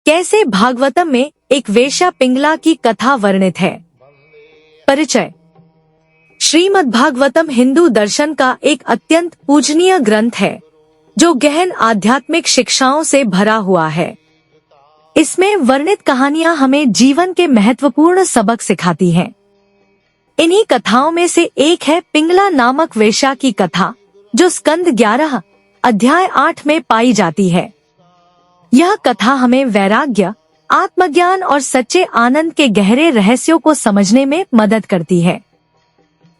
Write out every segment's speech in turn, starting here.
कैसे भागवतम में एक वेश्या पिंगला की कथा वर्णित है। परिचय। श्रीमद् भागवतम हिंदू दर्शन का एक अत्यंत पूजनीय ग्रंथ है जो गहन आध्यात्मिक शिक्षाओं से भरा हुआ है। इसमें वर्णित कहानियां हमें जीवन के महत्वपूर्ण सबक सिखाती हैं। इन्हीं कथाओं में से एक है पिंगला नामक वेश्या की कथा, जो स्कंद 11 अध्याय 8 में पाई जाती है। यह कथा हमें वैराग्य, आत्मज्ञान और सच्चे आनंद के गहरे रहस्यों को समझने में मदद करती है।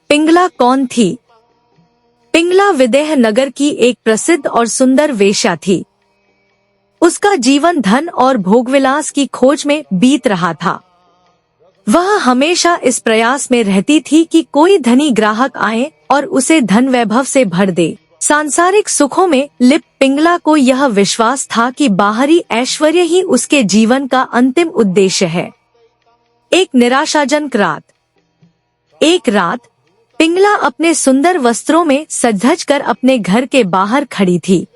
पिंगला कौन थी? पिंगला विदेह नगर की एक प्रसिद्ध और सुंदर वेश्या थी। उसका जीवन धन और भोगविलास की खोज में बीत रहा था। वह हमेशा इस प्रयास में रहती थी कि कोई धनी ग्राहक आए और उसे धन वैभव से भर दे। सांसारिक सुखों में लिप्त पिंगला को यह विश्वास था कि बाहरी ऐश्वर्य ही उसके जीवन का अंतिम उद्देश्य है। एक निराशाजनक रात। एक रात पिंगला अपने सुंदर वस्त्रों में सज-धज कर अपने घर के बाहर खड़ी थी।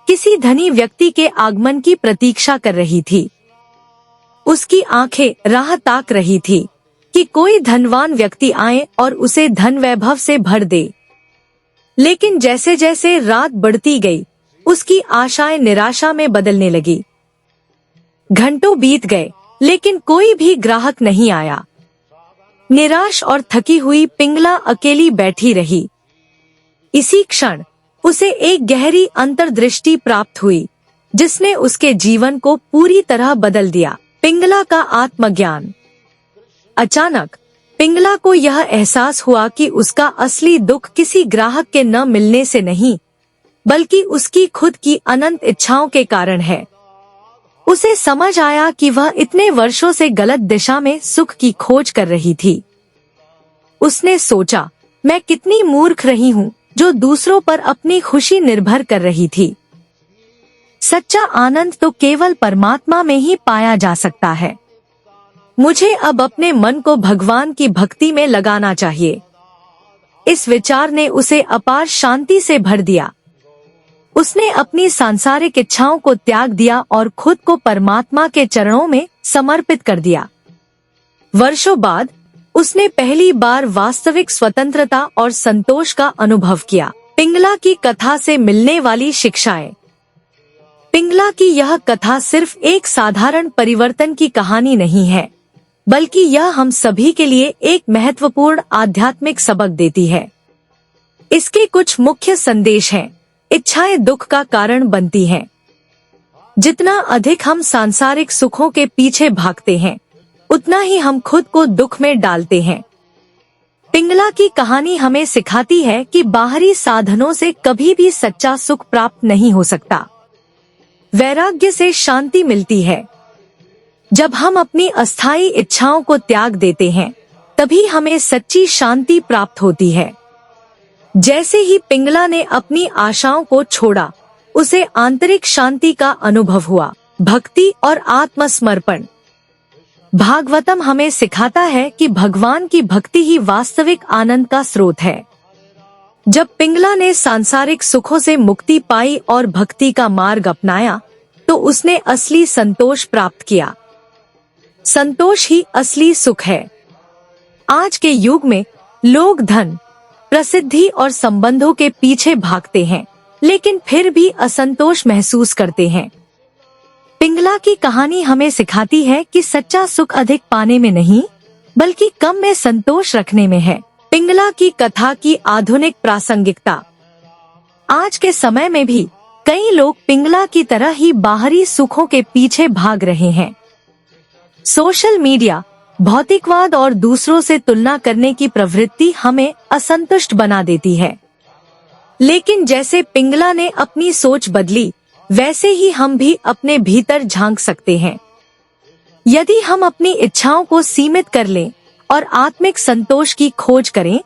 किसी धनी व्यक्ति के आगमन की प्रतीक्षा कर रही थी। उसकी आंखें राह ताक रही थी कि कोई धनवान व्यक्ति आए और उसे धन वैभव से भर दे। लेकिन जैसे जैसे रात बढ़ती गई, उसकी आशाएं निराशा में बदलने लगी। घंटों बीत गए, लेकिन कोई भी ग्राहक नहीं आया। निराश और थकी हुई पिंगला अकेली बैठी रही। इसी क्षण उसे एक गहरी अंतर्दृष्टि प्राप्त हुई, जिसने उसके जीवन को पूरी तरह बदल दिया। पिंगला का आत्मज्ञान। अचानक पिंगला को यह एहसास हुआ कि उसका असली दुख किसी ग्राहक के न मिलने से नहीं, बल्कि उसकी खुद की अनंत इच्छाओं के कारण है। उसे समझ आया कि वह इतने वर्षों से गलत दिशा में सुख की खोज कर रही थी। उसने सोचा, मैं कितनी मूर्ख रही हूँ जो दूसरों पर अपनी खुशी निर्भर कर रही थी। सच्चा आनंद तो केवल परमात्मा में ही पाया जा सकता है। मुझे अब अपने मन को भगवान की भक्ति में लगाना चाहिए। इस विचार ने उसे अपार शांति से भर दिया। उसने अपनी सांसारिक इच्छाओं को त्याग दिया और खुद को परमात्मा के चरणों में समर्पित कर दिया। वर्षों बाद उसने पहली बार वास्तविक स्वतंत्रता और संतोष का अनुभव किया। पिंगला की कथा से मिलने वाली शिक्षाएं। पिंगला की यह कथा सिर्फ एक साधारण परिवर्तन की कहानी नहीं है, बल्कि यह हम सभी के लिए एक महत्वपूर्ण आध्यात्मिक सबक देती है। इसके कुछ मुख्य संदेश हैं। इच्छाएं दुख का कारण बनती हैं। जितना अधिक हम सांसारिक सुखों के पीछे भागते हैं, उतना ही हम खुद को दुख में डालते हैं। पिंगला की कहानी हमें सिखाती है कि बाहरी साधनों से कभी भी सच्चा सुख प्राप्त नहीं हो सकता। वैराग्य से शांति मिलती है। जब हम अपनी अस्थायी इच्छाओं को त्याग देते हैं, तभी हमें सच्ची शांति प्राप्त होती है। जैसे ही पिंगला ने अपनी आशाओं को छोड़ा, उसे आंतरिक शांति का अनुभव हुआ। भक्ति और आत्मसमर्पण। भागवतम हमें सिखाता है कि भगवान की भक्ति ही वास्तविक आनंद का स्रोत है। जब पिंगला ने सांसारिक सुखों से मुक्ति पाई और भक्ति का मार्ग अपनाया, तो उसने असली संतोष प्राप्त किया। संतोष ही असली सुख है। आज के युग में लोग धन, प्रसिद्धि और संबंधों के पीछे भागते हैं, लेकिन फिर भी असंतोष महसूस करते हैं। पिंगला की कहानी हमें सिखाती है कि सच्चा सुख अधिक पाने में नहीं, बल्कि कम में संतोष रखने में है। पिंगला की कथा की आधुनिक प्रासंगिकता। आज के समय में भी कई लोग पिंगला की तरह ही बाहरी सुखों के पीछे भाग रहे हैं। सोशल मीडिया, भौतिकवाद और दूसरों से तुलना करने की प्रवृत्ति हमें असंतुष्ट बना देती है। लेकिन जैसे पिंगला ने अपनी सोच बदली, वैसे ही हम भी अपने भीतर झांक सकते हैं। यदि हम अपनी इच्छाओं को सीमित कर लें और आत्मिक संतोष की खोज करें,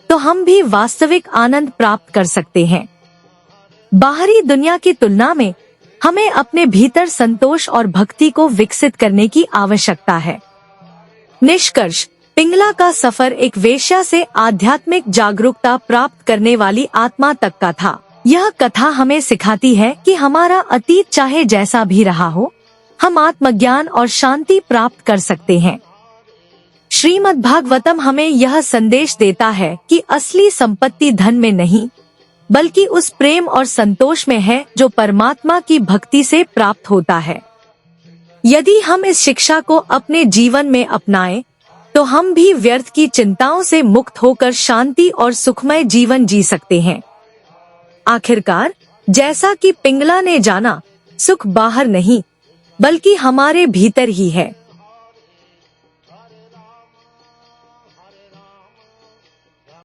तो हम भी वास्तविक आनंद प्राप्त कर सकते हैं। बाहरी दुनिया की तुलना में हमें अपने भीतर संतोष और भक्ति को विकसित करने की आवश्यकता है। निष्कर्ष। पिंगला का सफर एक वेश्या से आध्यात्मिक जागरूकता प्राप्त करने वाली आत्मा तक का था। यह कथा हमें सिखाती है कि हमारा अतीत चाहे जैसा भी रहा हो, हम आत्मज्ञान और शांति प्राप्त कर सकते हैं। श्रीमद् भागवतम हमें यह संदेश देता है कि असली संपत्ति धन में नहीं, बल्कि उस प्रेम और संतोष में है जो परमात्मा की भक्ति से प्राप्त होता है। यदि हम इस शिक्षा को अपने जीवन में अपनाएं, तो हम भी व्यर्थ की चिंताओं से मुक्त होकर शांति और सुखमय जीवन जी सकते हैं। आखिरकार, जैसा कि पिंगला ने जाना, सुख बाहर नहीं, बल्कि हमारे भीतर ही है।